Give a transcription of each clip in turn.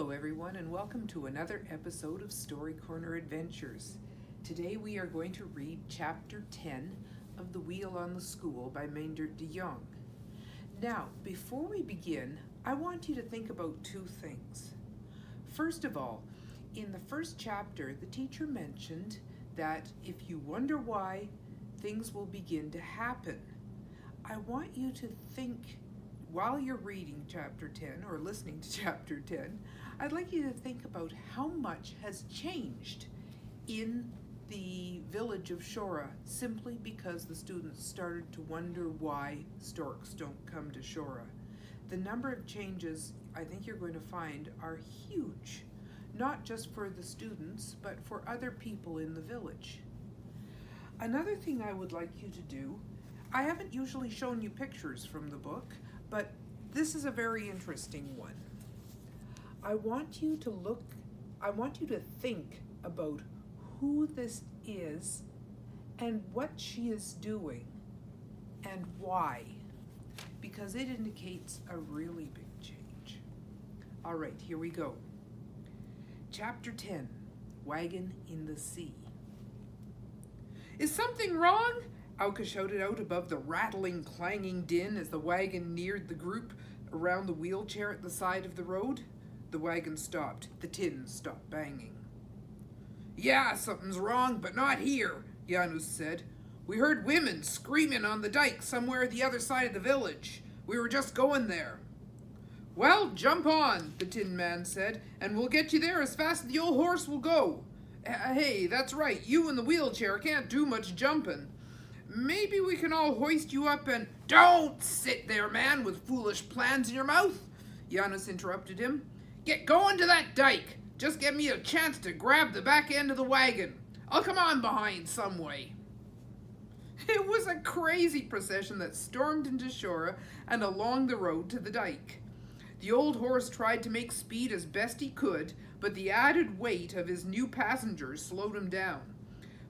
Hello everyone and welcome to another episode of Story Corner Adventures. Today we are going to read chapter 10 of The Wheel on the School by Meindert Dejong. Now, before we begin, I want you to think about two things. First of all, in the first chapter, the teacher mentioned that if you wonder why, things will begin to happen. I want you to think, while you're reading chapter 10 or listening to chapter 10, I'd like you to think about how much has changed in the village of Shora simply because the students started to wonder why storks don't come to Shora. The number of changes I think you're going to find are huge, not just for the students, but for other people in the village. Another thing I would like you to do, I haven't usually shown you pictures from the book, but this is a very interesting one. I want you to think about who this is and what she is doing and why, because it indicates a really big change. All right, here we go. Chapter 10, Wagon in the Sea. Is something wrong? Auke shouted out above the rattling, clanging din as the wagon neared the group around the wheelchair at the side of the road. The wagon stopped. The tin stopped banging. Yeah, something's wrong, but not here, Janus said. We heard women screaming on the dike somewhere at the other side of the village. We were just going there. Well, jump on, the Tin Man said, and we'll get you there as fast as the old horse will go. Hey, that's right, you in the wheelchair can't do much jumping. Maybe we can all hoist you up and... Don't sit there, man, with foolish plans in your mouth, Janus interrupted him. Get going to that dike. Just give me a chance to grab the back end of the wagon. I'll come on behind some way. It was a crazy procession that stormed into Shora and along the road to the dike. The old horse tried to make speed as best he could, but the added weight of his new passengers slowed him down.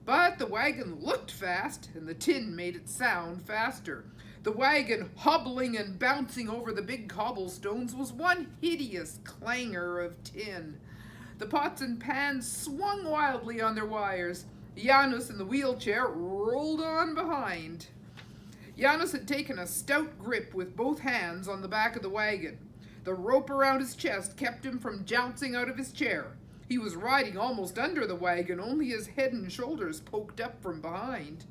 But the wagon looked fast, and the tin made it sound faster. The wagon, hobbling and bouncing over the big cobblestones, was one hideous clangor of tin. The pots and pans swung wildly on their wires. Janus in the wheelchair rolled on behind. Janus had taken a stout grip with both hands on the back of the wagon. The rope around his chest kept him from jouncing out of his chair. He was riding almost under the wagon, only his head and shoulders poked up from behind.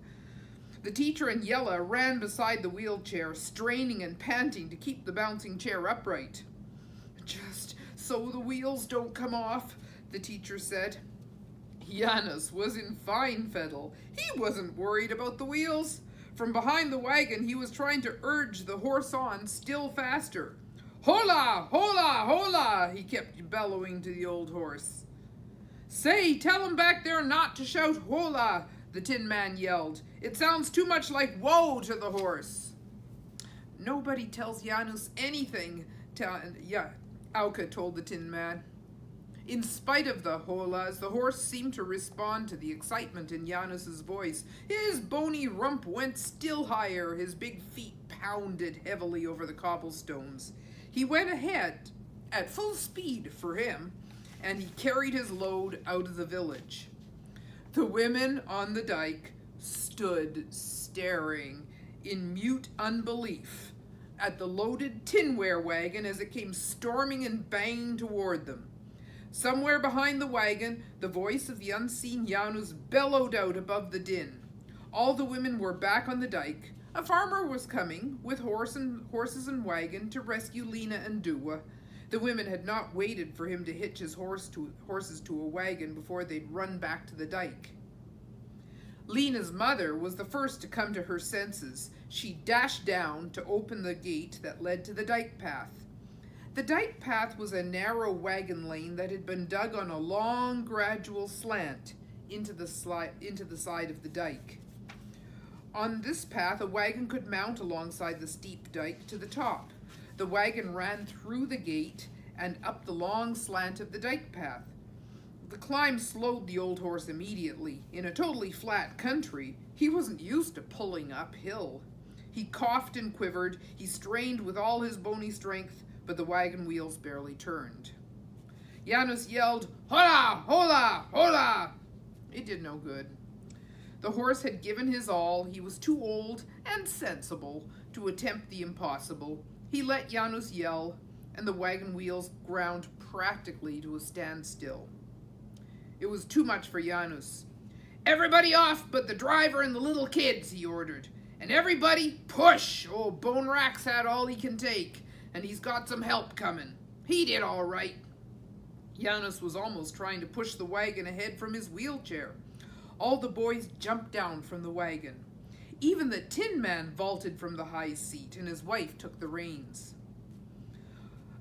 The teacher and Yella ran beside the wheelchair, straining and panting to keep the bouncing chair upright. Just so the wheels don't come off, the teacher said. Janus was in fine fettle. He wasn't worried about the wheels. From behind the wagon, he was trying to urge the horse on still faster. Hola, hola, hola, he kept bellowing to the old horse. Say, tell him back there not to shout hola, the Tin Man yelled. It sounds too much like whoa to the horse. Nobody tells Janus anything, Auke told the Tin Man. In spite of the holas, the horse seemed to respond to the excitement in Janus's voice. His bony rump went still higher, his big feet pounded heavily over the cobblestones. He went ahead, at full speed for him, and he carried his load out of the village. The women on the dike stood staring in mute unbelief at the loaded tinware wagon as it came storming and banging toward them. Somewhere behind the wagon, the voice of the unseen Janus bellowed out above the din. All the women were back on the dike. A farmer was coming with horses and wagon to rescue Lena and Dua. The women had not waited for him to hitch his horses to a wagon before they'd run back to the dike. Lena's mother was the first to come to her senses. She dashed down to open the gate that led to the Dyke Path. The Dyke Path was a narrow wagon lane that had been dug on a long, gradual slant into the side of the dike. On this path, a wagon could mount alongside the steep dike to the top. The wagon ran through the gate and up the long slant of the Dyke Path. The climb slowed the old horse immediately. In a totally flat country, he wasn't used to pulling uphill. He coughed and quivered. He strained with all his bony strength, but the wagon wheels barely turned. Janus yelled, "Hola! Hola! Hola!" It did no good. The horse had given his all. He was too old and sensible to attempt the impossible. He let Janus yell, and the wagon wheels ground practically to a standstill. It was too much for Janus. "Everybody off but the driver and the little kids," he ordered. "And everybody push! Oh, Bone Rack's had all he can take, and he's got some help coming. He did all right." Janus was almost trying to push the wagon ahead from his wheelchair. All the boys jumped down from the wagon. Even the Tin Man vaulted from the high seat, and his wife took the reins.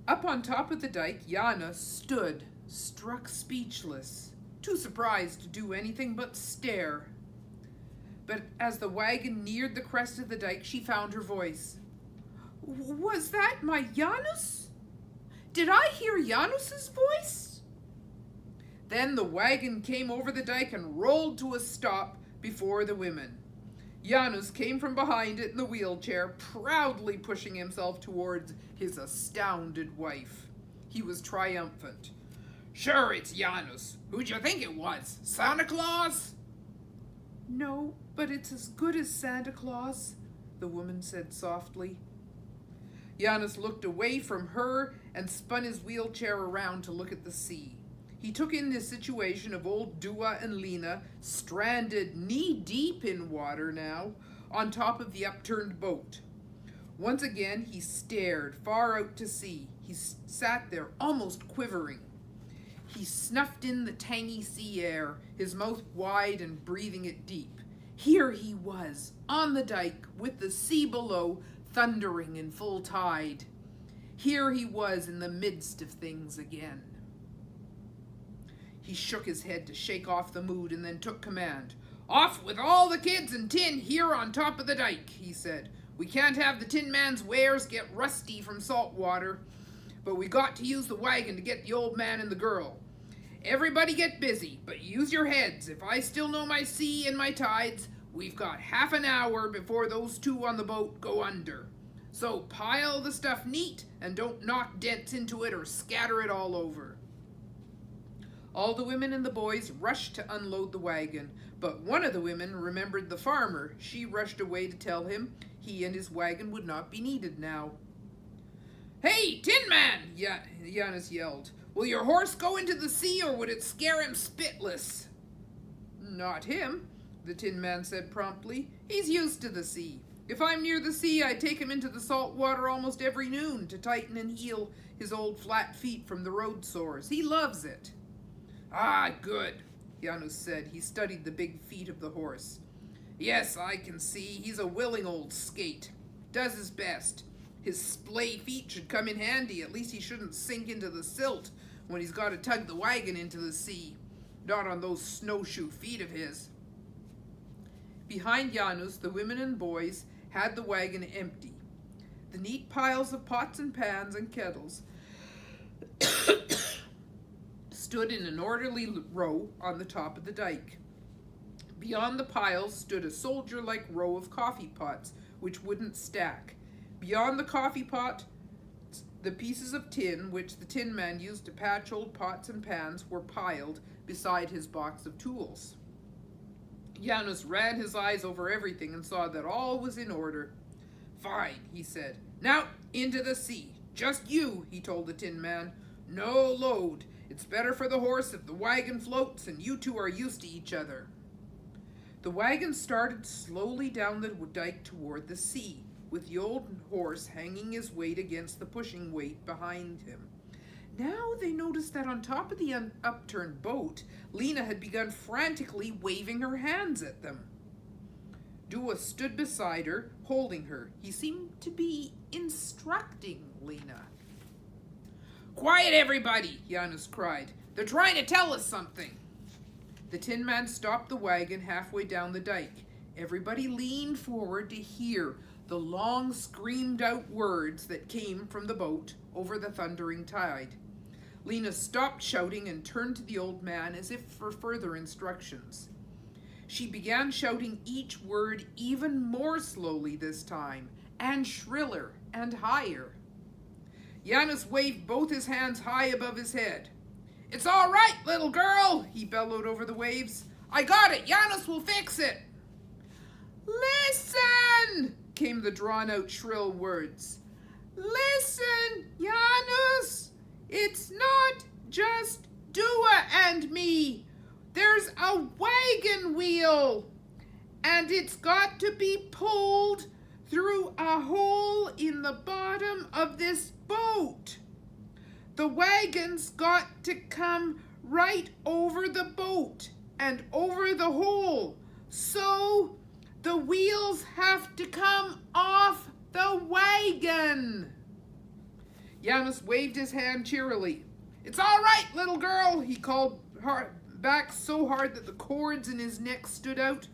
Up on top of the dike, Janus stood, struck speechless, too surprised to do anything but stare. But as the wagon neared the crest of the dike, she found her voice. "Was that my Janus? Did I hear Janus's voice?" Then the wagon came over the dike and rolled to a stop before the women. Janus came from behind it in the wheelchair, proudly pushing himself towards his astounded wife. He was triumphant. "Sure, it's Janus. Who'd you think it was? Santa Claus?" "No, but it's as good as Santa Claus," the woman said softly. Janus looked away from her and spun his wheelchair around to look at the sea. He took in the situation of old Dua and Lena, stranded knee-deep in water now, on top of the upturned boat. Once again he stared far out to sea. He sat there almost quivering. He snuffed in the tangy sea air, his mouth wide and breathing it deep. Here he was, on the dike, with the sea below, thundering in full tide. Here he was in the midst of things again. He shook his head to shake off the mood and then took command. "Off with all the kids and tin here on top of the dike," he said. "We can't have the Tin Man's wares get rusty from salt water, but we got to use the wagon to get the old man and the girl. Everybody get busy, but use your heads. If I still know my sea and my tides, we've got half an hour before those two on the boat go under. So pile the stuff neat and don't knock dents into it or scatter it all over." All the women and the boys rushed to unload the wagon, but one of the women remembered the farmer. She rushed away to tell him he and his wagon would not be needed now. "Hey, Tin Man!" Janus yelled. "Will your horse go into the sea or would it scare him spitless?" "Not him," the Tin Man said promptly. "He's used to the sea. If I'm near the sea, I take him into the salt water almost every noon to tighten and heal his old flat feet from the road sores. He loves it." "Ah, good," Janus said. He studied the big feet of the horse. "Yes, I can see. He's a willing old skate. Does his best. His splay feet should come in handy. At least he shouldn't sink into the silt when he's got to tug the wagon into the sea. Not on those snowshoe feet of his." Behind Janus, the women and boys had the wagon empty. The neat piles of pots and pans and kettles stood in an orderly row on the top of the dike. Beyond the piles stood a soldier-like row of coffee pots, which wouldn't stack. Beyond the coffee pot, the pieces of tin, which the Tin Man used to patch old pots and pans, were piled beside his box of tools. Janus ran his eyes over everything and saw that all was in order. "Fine," he said. "Now, into the sea. Just you," he told the Tin Man. "No load. It's better for the horse if the wagon floats and you two are used to each other." The wagon started slowly down the dike toward the sea, with the old horse hanging his weight against the pushing weight behind him. Now they noticed that on top of the upturned boat, Lena had begun frantically waving her hands at them. Dua stood beside her, holding her. He seemed to be instructing Lena. "Quiet, everybody!" Janus cried. "They're trying to tell us something." The Tin Man stopped the wagon halfway down the dike. Everybody leaned forward to hear the long screamed-out words that came from the boat over the thundering tide. Lena stopped shouting and turned to the old man as if for further instructions. She began shouting each word even more slowly this time, and shriller and higher. Janus waved both his hands high above his head. "It's all right, little girl," he bellowed over the waves. "I got it. Janus will fix it." "Listen," came the drawn-out shrill words. "Listen, Janus. It's not just Dua and me. There's a wagon wheel, and it's got to be pulled through a hole in the bottom of this boat. The wagon's got to come right over the boat and over the hole, so the wheels have to come off the wagon." Janus waved his hand cheerily. "It's all right, little girl," he called back so hard that the cords in his neck stood out.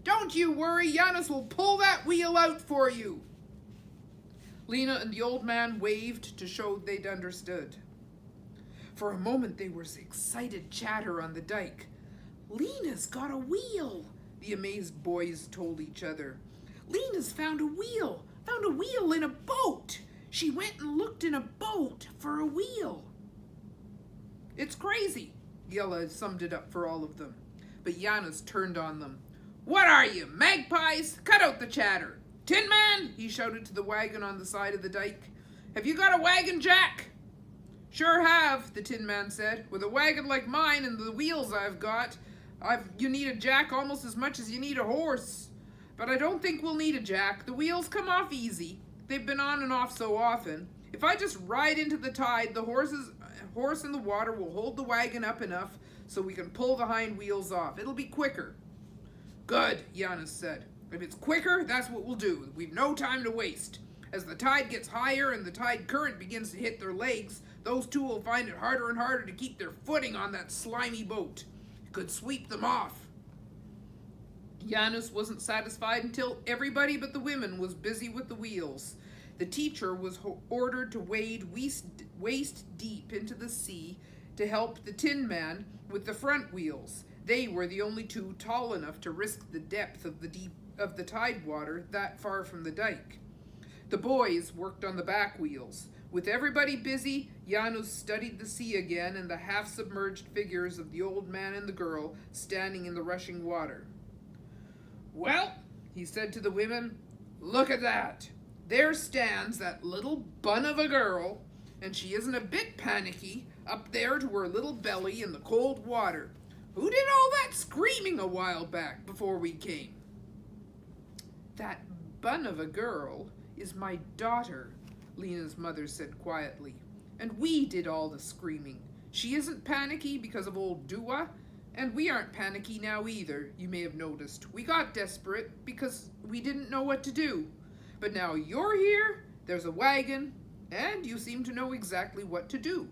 "Don't you worry, Janus will pull that wheel out for you." Lena and the old man waved to show they'd understood. For a moment there was excited chatter on the dike. "Lena's got a wheel," the amazed boys told each other. "Lena's found a wheel in a boat. She went and looked in a boat for a wheel." "It's crazy," Yella summed it up for all of them. But Janus turned on them. "What are you, magpies? Cut out the chatter. Tin Man," he shouted to the wagon on the side of the dike. "Have you got a wagon jack?" "Sure have," the Tin Man said. "With a wagon like mine and the wheels I've got, you need a jack almost as much as you need a horse. But I don't think we'll need a jack. The wheels come off easy. They've been on and off so often. If I just ride into the tide, the horse in the water will hold the wagon up enough so we can pull the hind wheels off. It'll be quicker." "Good," Janus said. "If it's quicker, that's what we'll do. We've no time to waste. As the tide gets higher and the tide current begins to hit their legs, those two will find it harder and harder to keep their footing on that slimy boat. It could sweep them off." Janus wasn't satisfied until everybody but the women was busy with the wheels. The teacher was ordered to wade waist deep into the sea to help the Tin Man with the front wheels. They were the only two tall enough to risk the depth of the tide water that far from the dike. The boys worked on the back wheels. With everybody busy, Janus studied the sea again and the half-submerged figures of the old man and the girl standing in the rushing water. "Well," he said to the women, "look at that. There stands that little bun of a girl, and she isn't a bit panicky, up there to her little belly in the cold water. Who did all that screaming a while back before we came?" "That bun of a girl is my daughter," Lena's mother said quietly. "And we did all the screaming. She isn't panicky because of old Dua, and we aren't panicky now either, you may have noticed. We got desperate because we didn't know what to do. But now you're here, there's a wagon, and you seem to know exactly what to do.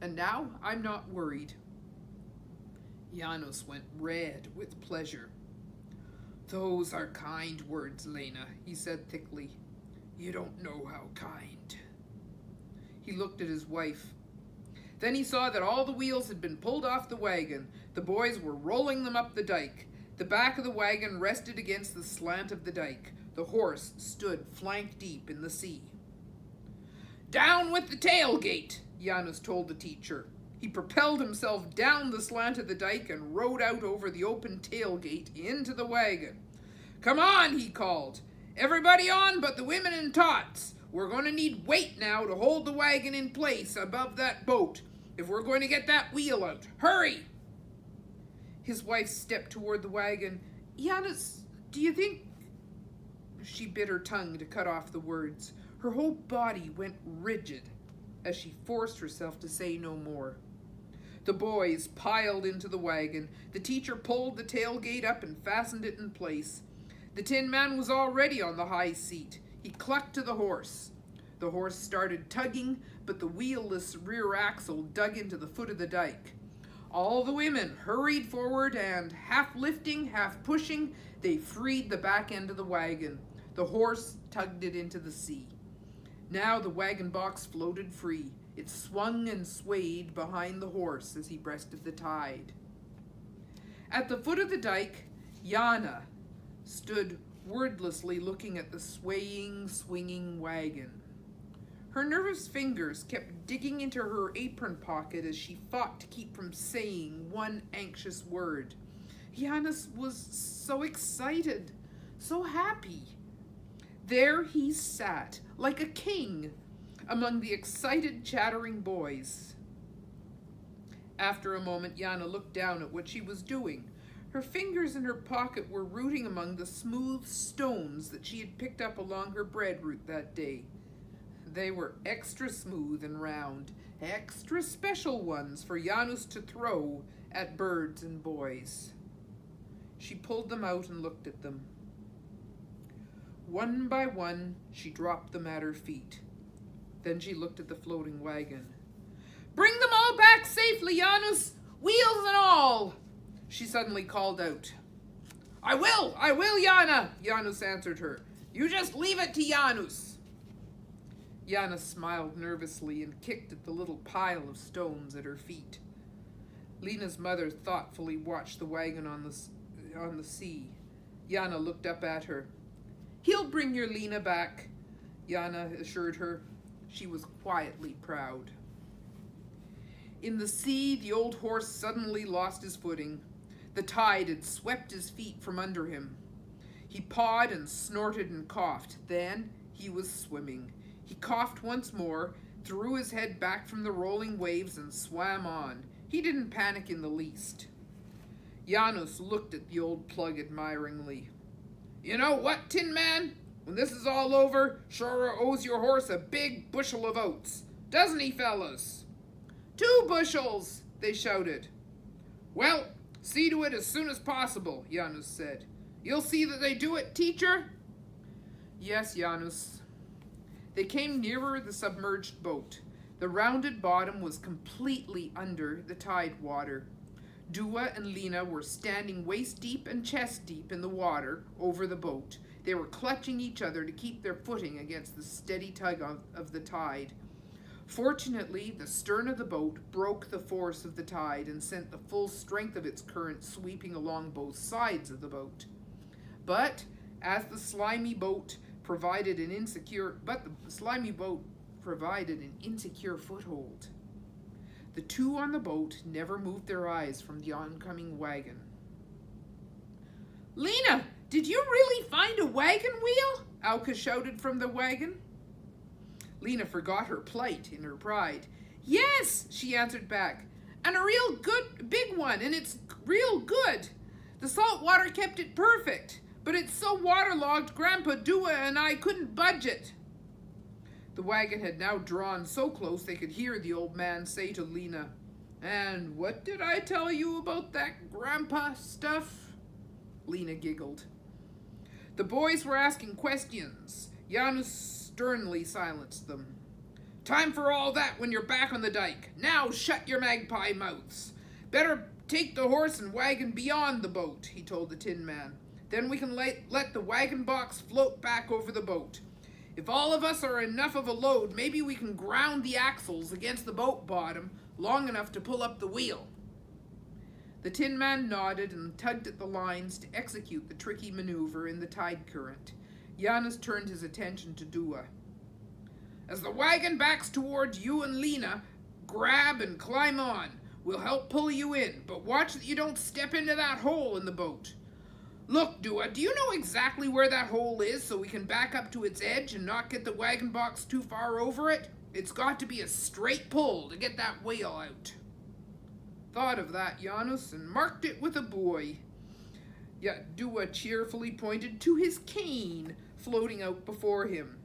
And now I'm not worried." Janus went red with pleasure. "Those are kind words, Lena," he said thickly. "You don't know how kind." He looked at his wife. Then he saw that all the wheels had been pulled off the wagon. The boys were rolling them up the dike. The back of the wagon rested against the slant of the dike. The horse stood flank deep in the sea. "Down with the tailgate," Janus told the teacher. He propelled himself down the slant of the dike and rode out over the open tailgate into the wagon. "Come on," he called. "Everybody on but the women and tots. We're going to need weight now to hold the wagon in place above that boat if we're going to get that wheel out. Hurry!" His wife stepped toward the wagon. "Janus, do you think—" She bit her tongue to cut off the words. Her whole body went rigid as she forced herself to say no more. The boys piled into the wagon. The teacher pulled the tailgate up and fastened it in place. The Tin Man was already on the high seat. He clucked to the horse. The horse started tugging, but the wheelless rear axle dug into the foot of the dike. All the women hurried forward and, half lifting, half pushing, they freed the back end of the wagon. The horse tugged it into the sea. Now the wagon box floated free. It swung and swayed behind the horse as he breasted the tide. At the foot of the dike, Jana stood wordlessly looking at the swaying, swinging wagon. Her nervous fingers kept digging into her apron pocket as she fought to keep from saying one anxious word. Janus was so excited, so happy. There he sat, like a king, among the excited, chattering boys. After a moment, Jana looked down at what she was doing. Her fingers in her pocket were rooting among the smooth stones that she had picked up along her bread route that day. They were extra smooth and round, extra special ones for Janus to throw at birds and boys. She pulled them out and looked at them. One by one, she dropped them at her feet. Then she looked at the floating wagon. "Bring them all back safely, Janus, wheels and all!" she suddenly called out. I will, Jana," Janus answered her. "You just leave it to Janus." Jana smiled nervously and kicked at the little pile of stones at her feet. Lena's mother thoughtfully watched the wagon on the sea. Jana looked up at her. "He'll bring your Lena back," Jana assured her. She was quietly proud. In the sea, the old horse suddenly lost his footing. The tide had swept his feet from under him. He pawed and snorted and coughed. Then he was swimming. He coughed once more, threw his head back from the rolling waves, and swam on. He didn't panic in the least. Janus looked at the old plug admiringly. "You know what, Tin Man? When this is all over, Shora owes your horse a big bushel of oats. Doesn't he, fellas?" "2 bushels!" they shouted. "Well, see to it as soon as possible," Janus said. "You'll see that they do it, teacher?" "Yes, Janus." They came nearer the submerged boat. The rounded bottom was completely under the tide water. Dua and Lena were standing waist-deep and chest-deep in the water over the boat. They were clutching each other to keep their footing against the steady tug of the tide. Fortunately, the stern of the boat broke the force of the tide and sent the full strength of its current sweeping along both sides of the boat. But as the slimy boat provided an insecure foothold. The two on the boat never moved their eyes from the oncoming wagon. "Lena, did you really find a wagon wheel?" Auke shouted from the wagon. Lena forgot her plight in her pride. "Yes," she answered back, "and a real good big one, and it's real good. The salt water kept it perfect, but it's so waterlogged Grandpa Dua and I couldn't budge it." The wagon had now drawn so close they could hear the old man say to Lena, "And what did I tell you about that grandpa stuff?" Lena giggled. The boys were asking questions. Janus sternly silenced them. "Time for all that when you're back on the dike. Now shut your magpie mouths. Better take the horse and wagon beyond the boat," he told the Tin Man. "Then we can let the wagon box float back over the boat. If all of us are enough of a load, maybe we can ground the axles against the boat bottom long enough to pull up the wheel." The Tin Man nodded and tugged at the lines to execute the tricky maneuver in the tide current. Janus turned his attention to Dua. "As the wagon backs towards you and Lena, grab and climb on. We'll help pull you in, but watch that you don't step into that hole in the boat. Look, Dua, do you know exactly where that hole is so we can back up to its edge and not get the wagon box too far over it? It's got to be a straight pull to get that wheel out." "Thought of that, Janus, and marked it with a buoy." Yet Dua cheerfully pointed to his cane floating out before him.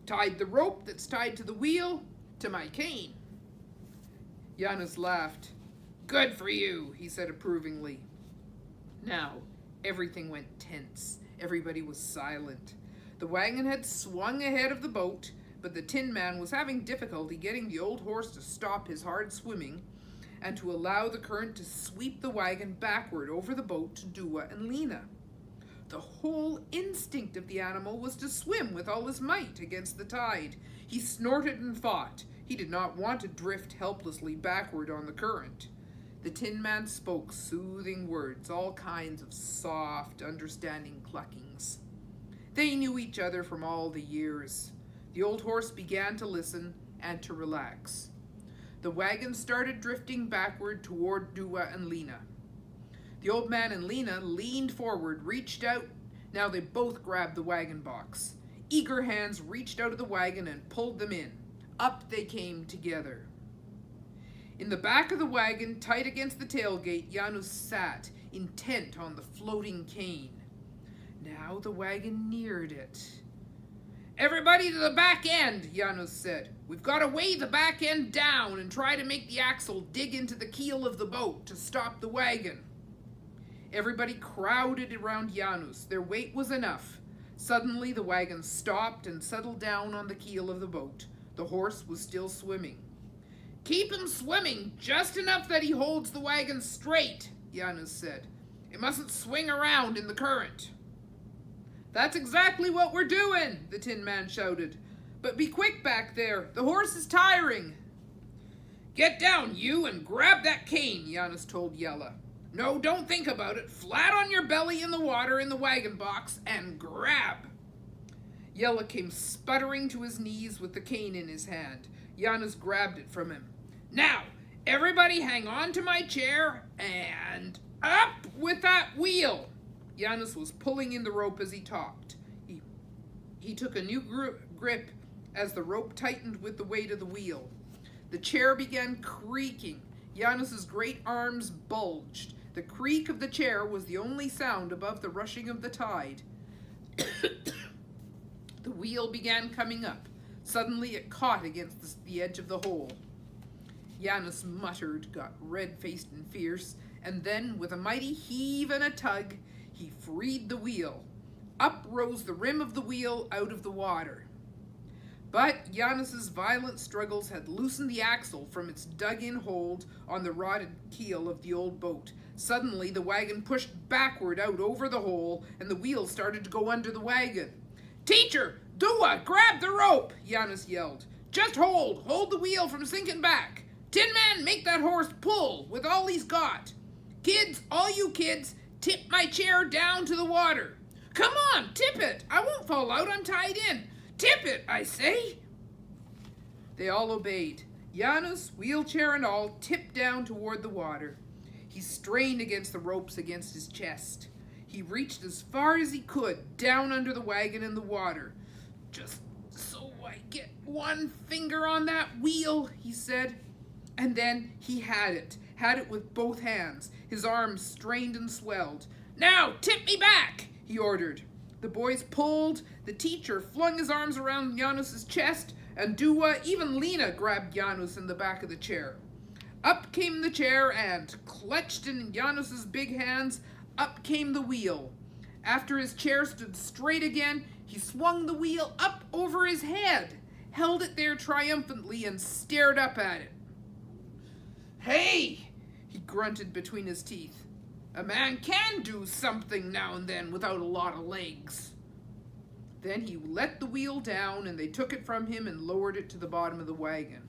"Tied the rope that's tied to the wheel to my cane." Janus laughed. "Good for you," he said approvingly. Now, everything went tense. Everybody was silent. The wagon had swung ahead of the boat, but the Tin Man was having difficulty getting the old horse to stop his hard swimming and to allow the current to sweep the wagon backward over the boat to Dua and Lena. The whole instinct of the animal was to swim with all his might against the tide. He snorted and fought. He did not want to drift helplessly backward on the current. The Tin Man spoke soothing words, all kinds of soft, understanding cluckings. They knew each other from all the years. The old horse began to listen and to relax. The wagon started drifting backward toward Dua and Lena. The old man and Lena leaned forward, reached out. Now they both grabbed the wagon box. Eager hands reached out of the wagon and pulled them in. Up they came together. In the back of the wagon, tight against the tailgate, Janusz sat, intent on the floating cane. Now the wagon neared it. "Everybody to the back end," Janusz said. "We've got to weigh the back end down and try to make the axle dig into the keel of the boat to stop the wagon." Everybody crowded around Janusz. Their weight was enough. Suddenly the wagon stopped and settled down on the keel of the boat. The horse was still swimming. "Keep him swimming, just enough that he holds the wagon straight," Janusz said. "It mustn't swing around in the current." "That's exactly what we're doing," the Tin Man shouted. "But be quick back there. The horse is tiring." "Get down, you, and grab that cane," Janusz told Yella. "No, don't think about it. Flat on your belly in the water in the wagon box and grab." Yella came sputtering to his knees with the cane in his hand. Janusz grabbed it from him. "Now, everybody hang on to my chair and up with that wheel." Janusz was pulling in the rope as he talked. He took a new grip as the rope tightened with the weight of the wheel. The chair began creaking. Janusz's great arms bulged. The creak of the chair was the only sound above the rushing of the tide. The wheel began coming up. Suddenly it caught against the edge of the hole. Janusz muttered, got red-faced and fierce, and then, with a mighty heave and a tug, he freed the wheel. Up rose the rim of the wheel out of the water. But Janusz's violent struggles had loosened the axle from its dug-in hold on the rotted keel of the old boat. Suddenly, the wagon pushed backward out over the hole, and the wheel started to go under the wagon. "Teacher, Dua, grab the rope!" Janusz yelled. "Just hold the wheel from sinking back. Tin Man, make that horse pull with all he's got. Kids, all you kids, tip my chair down to the water. Come on, tip it. I won't fall out, I'm tied in. Tip it, I say." They all obeyed. Janusz, wheelchair and all, tipped down toward the water. He strained against the ropes against his chest. He reached as far as he could down under the wagon in the water. "Just so I get one finger on that wheel," he said. And then he had it with both hands. His arms strained and swelled. "Now, tip me back," he ordered. The boys pulled. The teacher flung his arms around Janusz's chest, and Dua, even Lena, grabbed Janusz in the back of the chair. Up came the chair, and, clutched in Janusz's big hands, up came the wheel. After his chair stood straight again, he swung the wheel up over his head, held it there triumphantly, and stared up at it. "Hey," he grunted between his teeth. "A man can do something now and then without a lot of legs." Then he let the wheel down, and they took it from him and lowered it to the bottom of the wagon.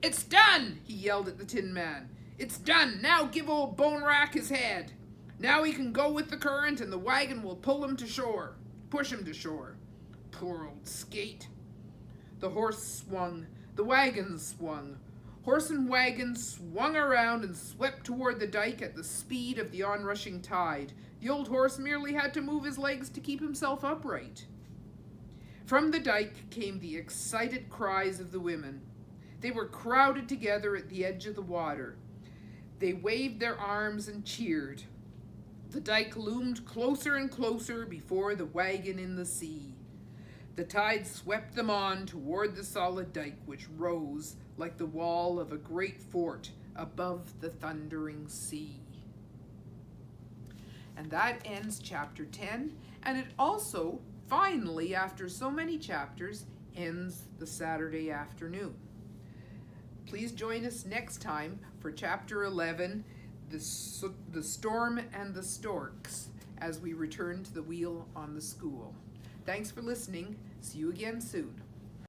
"It's done," he yelled at the Tin Man. "It's done. Now give old Bone Rack his head. Now he can go with the current, and the wagon will push him to shore. Poor old skate." The horse swung. The wagon swung. Horse and wagon swung around and swept toward the dike at the speed of the onrushing tide. The old horse merely had to move his legs to keep himself upright. From the dike came the excited cries of the women. They were crowded together at the edge of the water. They waved their arms and cheered. The dike loomed closer and closer before the wagon in the sea. The tide swept them on toward the solid dike, which rose like the wall of a great fort above the thundering sea. And that ends chapter 10, and it also, finally, after so many chapters, ends the Saturday afternoon. Please join us next time for chapter 11, the Storm and the Storks, as we return to the wheel on the school. Thanks for listening. See you again soon.